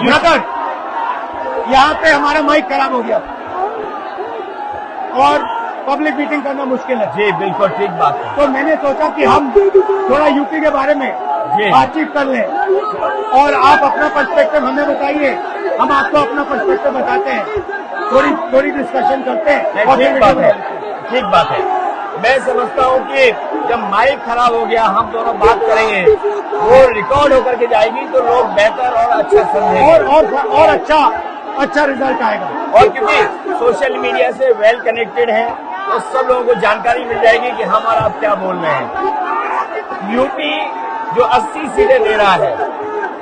Brother, यहाँ पे हमारा माइक खराब हो गया और पब्लिक मीटिंग करना मुश्किल है। जी बिल्कुल ठीक बात है। तो मैंने सोचा कि हम थोड़ा यूपी के बारे में बातचीत कर लें और आप अपना पर्सपेक्टिव हमें बताइए, हम आपको अपना पर्सपेक्टिव बताते हैं, थोड़ी डिस्कशन करते हैं। और ठीक बात है, ठीक बात है। मैं समझता हूँ कि जब माइक खराब हो गया हम दोनों बात करेंगे, वो रिकॉर्ड होकर के जाएगी तो लोग बेहतर और अच्छा समझेंगे और अच्छा रिजल्ट आएगा। और क्योंकि सोशल मीडिया से वेल कनेक्टेड है तो सब लोगों को जानकारी मिल जाएगी कि हम और आप क्या बोल रहे हैं। यूपी जो 80 सीटें दे रहा है,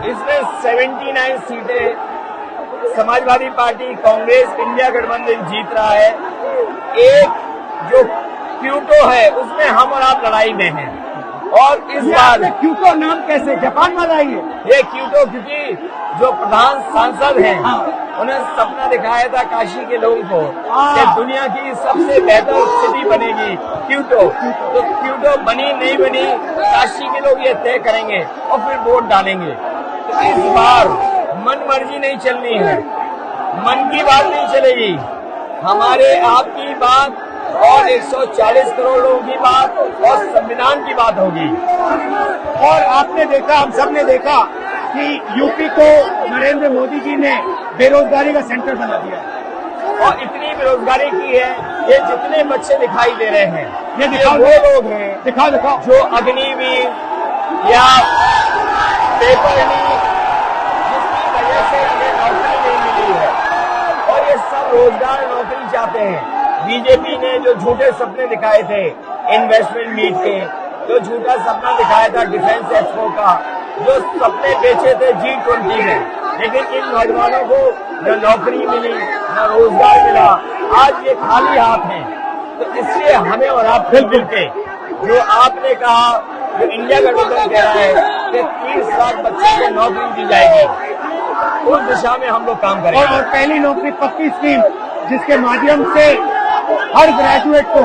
इसमें 79 सीटें समाजवादी पार्टी, कांग्रेस, इंडिया गठबंधन जीत रहा है। एक जो क्यूटो है उसमें हम और आप लड़ाई में हैं। और इस बार क्यूटो नाम कैसे जापान वाला ही है? ये क्यूटो क्योंकि जो प्रधान सांसद हैं उन्हें सपना दिखाया था काशी के लोगों को कि दुनिया की सबसे बेहतर सिटी बनेगी क्यूटो। तो क्यूटो बनी नहीं बनी काशी के लोग ये तय करेंगे और फिर वोट डालेंगे। तो इस बार मन मर्जी नहीं चलनी है, मन की बात नहीं चलेगी, हमारे आपकी बात और 140 करोड़ लोगों की बात और संविधान की बात होगी। और आपने देखा, हम सब ने देखा कि यूपी को नरेंद्र मोदी जी ने बेरोजगारी का सेंटर बना दिया और इतनी बेरोजगारी की है। ये जितने बच्चे दिखाई दे रहे हैं, ये दिखाओ, वो लोग हैं दिखाओ जो अग्निवीर या पेपरनी जिसकी वजह से इन्हें नौकरी नहीं मिली है और ये सब रोजगार नौकरी चाहते हैं। बीजेपी ने जो झूठे सपने दिखाए थे इन्वेस्टमेंट मीट के, जो झूठा सपना दिखाया था डिफेंस एक्सपो का, जो सपने बेचे थे G20 में, लेकिन इन नौजवानों को न नौकरी मिली न रोजगार मिला, आज ये खाली हाथ हैं। तो इसलिए हमें और आप मिलजुल के जो आपने कहा, जो इंडिया गठबंधन कह रहा है कि 30 लाख बच्चों को नौकरी दी जाएगी, उस दिशा में हम लोग काम करेंगे। और पहली नौकरी पक्की स्कीम जिसके माध्यम से हर ग्रेजुएट को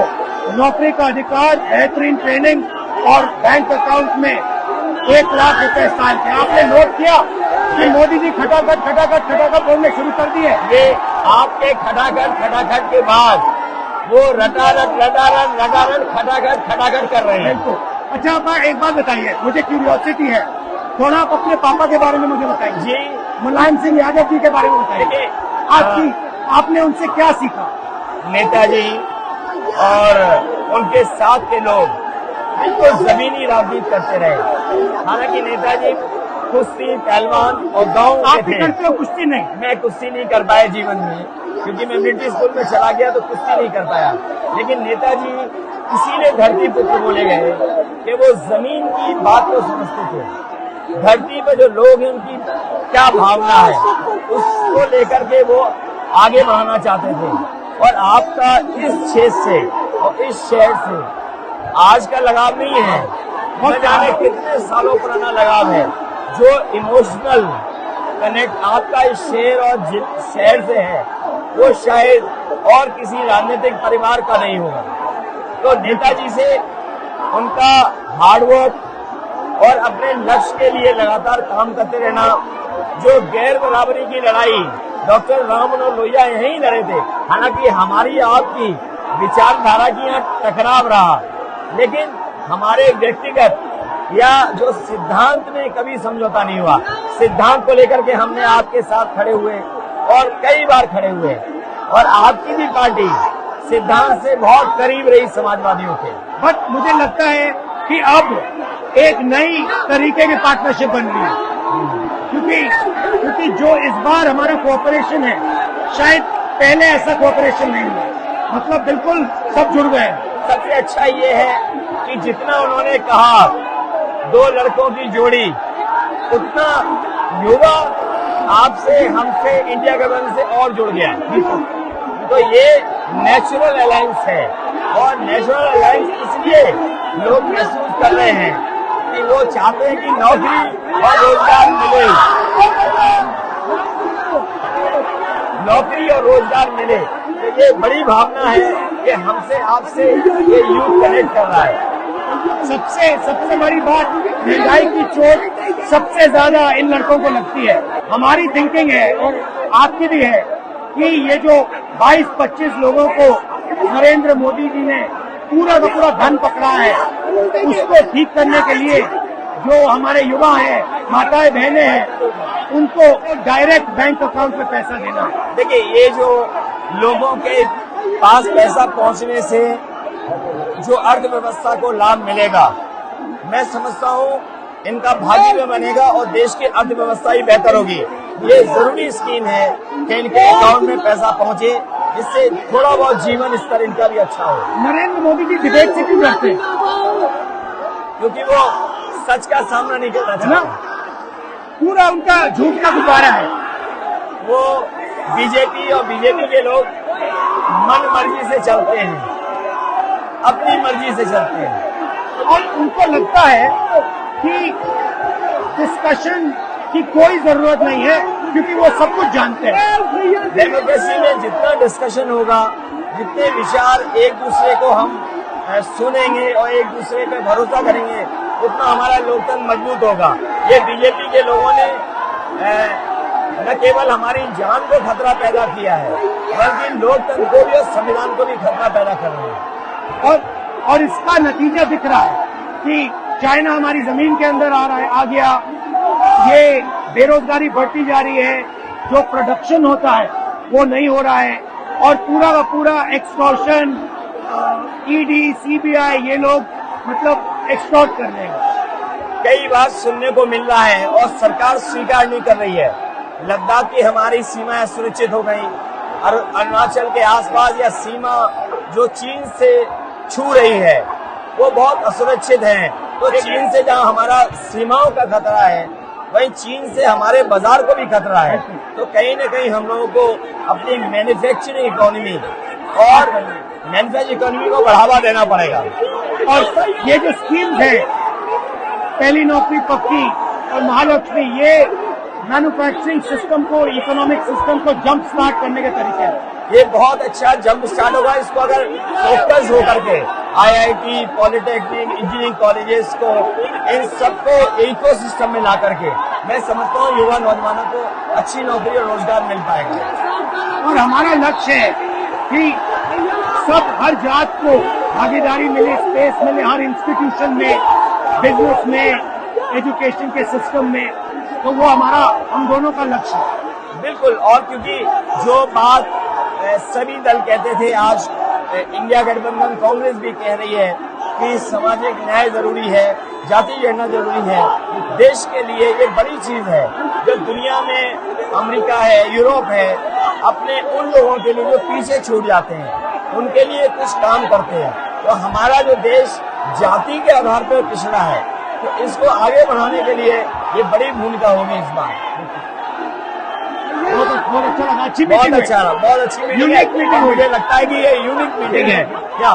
नौकरी का अधिकार, बेहतरीन ट्रेनिंग और बैंक अकाउंट में 1 लाख रुपए साल के। आपने नोट किया कि मोदी जी खटाखट बोलने शुरू कर दिए। ये आपके खटाखट के बाद वो रटारट खटाखट कर रहे हैं। अच्छा, आप एक बात बताइए, मुझे क्यूरियोसिटी है, थोड़ा आप अपने पापा के बारे में मुझे बताइए जी। मुलायम सिंह यादव जी के बारे में बताइए, आपने उनसे क्या सीखा? नेताजी और उनके साथ के लोग बिल्कुल जमीनी राजनीति करते रहे। हालांकि नेताजी कुश्ती, पहलवान और गांव आप करते हो कुश्ती? नहीं, मैं कुश्ती नहीं कर पाया जीवन में, क्योंकि मैं मिलिट्री स्कूल में चला गया तो कुश्ती नहीं कर पाया। लेकिन नेताजी इसीलिए धरती पुत्र बोले गए कि वो जमीन की बात को समझते थे। धरती पर जो लोग हैं उनकी क्या भावना है उसको लेकर के वो आगे बढ़ाना चाहते थे। और आपका इस क्षेत्र से और इस शहर से आज का लगाव नहीं है, न जाने कितने सालों पुराना लगाव है। जो इमोशनल कनेक्ट आपका इस शहर और शहर से है वो शायद और किसी राजनीतिक परिवार का नहीं होगा। तो नेताजी से उनका हार्डवर्क और अपने लक्ष्य के लिए लगातार काम करते रहना, जो गैर बराबरी की लड़ाई डॉक्टर राम मनोहर लोहिया यहीं लड़े थे। हालांकि हमारी आपकी विचारधारा की यहाँ टकराव रहा, लेकिन हमारे व्यक्तिगत या जो सिद्धांत में कभी समझौता नहीं हुआ। सिद्धांत को लेकर के हमने आपके साथ खड़े हुए और कई बार खड़े हुए, और आपकी भी पार्टी सिद्धांत से बहुत करीब रही समाजवादियों के। बट मुझे लगता है कि अब एक नई तरीके की पार्टनरशिप बन रही है, क्योंकि जो इस बार हमारा कोऑपरेशन है, शायद पहले ऐसा कोऑपरेशन नहीं हुआ। मतलब बिल्कुल सब जुड़ गए। सबसे अच्छा ये है कि जितना उन्होंने कहा 2 लड़कों की जोड़ी, उतना युवा आपसे, हमसे, इंडिया गठबंधन से और जुड़ गया। तो ये नेचुरल अलायंस है, और नेचुरल अलायंस इसलिए लोग महसूस कर रहे हैं कि वो चाहते हैं कि नौकरी और रोजगार मिले, नौकरी और रोजगार मिले। तो ये बड़ी भावना है कि हमसे आपसे ये यूथ कनेक्ट कर रहा है। सबसे बड़ी बात, महंगाई की चोट सबसे ज्यादा इन लड़कों को लगती है। हमारी थिंकिंग है और आपकी भी है कि ये जो 22-25 लोगों को नरेंद्र मोदी जी ने पूरा का पूरा धन पकड़ा है, उसको ठीक करने के लिए जो हमारे युवा हैं, माताएं बहनें हैं, उनको डायरेक्ट बैंक अकाउंट में पैसा देना है। देखिए, ये जो लोगों के पास पैसा पहुंचने से जो अर्थव्यवस्था को लाभ मिलेगा, मैं समझता हूँ इनका भाग्य भी बनेगा और देश की अर्थव्यवस्था ही बेहतर होगी। ये जरूरी स्कीम है कि इनके अकाउंट में पैसा पहुंचे, जिससे थोड़ा बहुत जीवन स्तर इनका भी अच्छा हो। नरेंद्र मोदी जी डिबेट से क्यों डरते हैं? क्योंकि वो सच का सामना नहीं करना चाहते। पूरा उनका झूठ का गुब्बारा है। वो बीजेपी और बीजेपी के लोग मन मर्जी से चलते हैं, अपनी मर्जी से चलते हैं और उनको लगता है कि डिस्कशन की कोई जरूरत नहीं है, क्योंकि वो सब कुछ जानते हैं। डेमोक्रेसी में जितना डिस्कशन होगा, जितने विचार एक दूसरे को हम सुनेंगे और एक दूसरे पे भरोसा करेंगे, उतना हमारा लोकतंत्र मजबूत होगा। ये बीजेपी के लोगों ने न केवल हमारी जान को खतरा पैदा किया है, बल्कि लोकतंत्र को भी और संविधान को भी खतरा पैदा कर रहे हैं। और इसका नतीजा दिख रहा है कि चाइना हमारी जमीन के अंदर आ गया, ये बेरोजगारी बढ़ती जा रही है, जो प्रोडक्शन होता है वो नहीं हो रहा है, और पूरा का पूरा एक्सटॉर्शन, ईडी, सीबीआई, ये लोग मतलब एक्सटॉर्ट कर रहे हैं। कई बार सुनने को मिल रहा है और सरकार स्वीकार नहीं कर रही है, लद्दाख की हमारी सीमाएं सुरक्षित हो गई, और अरुणाचल के आसपास या सीमा जो चीन से छू रही है वो बहुत असुरक्षित है। तो चीन से जहां हमारा सीमाओं का खतरा है, वहीं चीन से हमारे बाजार को भी खतरा है। तो कहीं न कहीं हम लोगों को अपनी मैन्युफैक्चरिंग इकोनॉमी और मैन्युफैक्चरिंग इकोनॉमी को बढ़ावा देना पड़ेगा। और ये जो स्कीम्स है, पहली नौकरी पक्की और महालक्ष्मी, ये मैन्युफैक्चरिंग सिस्टम को, इकोनॉमिक सिस्टम को जंप स्टार्ट करने के तरीके हैं। ये बहुत अच्छा जंप स्टार्ट होगा। इसको अगर फोकस होकर के आईआईटी, पॉलिटेक्निक, इंजीनियरिंग कॉलेजेस को, इन सबको इकोसिस्टम में ला करके, मैं समझता हूँ युवा नौजवानों को अच्छी नौकरी और रोजगार मिल पाएगा। और हमारा लक्ष्य है कि सब, हर जात को भागीदारी मिले, स्पेस मिले, हर इंस्टीट्यूशन में, बिजनेस में, एजुकेशन के सिस्टम में। तो वो हमारा, हम दोनों का लक्ष्य है। बिल्कुल। और क्योंकि जो बात सभी दल कहते थे, आज इंडिया गठबंधन कांग्रेस भी कह रही है कि सामाजिक न्याय जरूरी है, जाति गणना जरूरी है। देश के लिए ये बड़ी चीज है। जो दुनिया में अमेरिका है, यूरोप है, अपने उन लोगों के लिए जो पीछे छूट जाते हैं, उनके लिए कुछ काम करते हैं। तो हमारा जो देश जाति के आधार पर पिछड़ा है, तो इसको आगे बढ़ाने के लिए ये बड़ी भूमिका होगी इस बार। बहुत अच्छा लगा, अच्छी बहुत अच्छी मीटिंग है। मुझे लगता है कि ये यूनिक मीटिंग है क्या?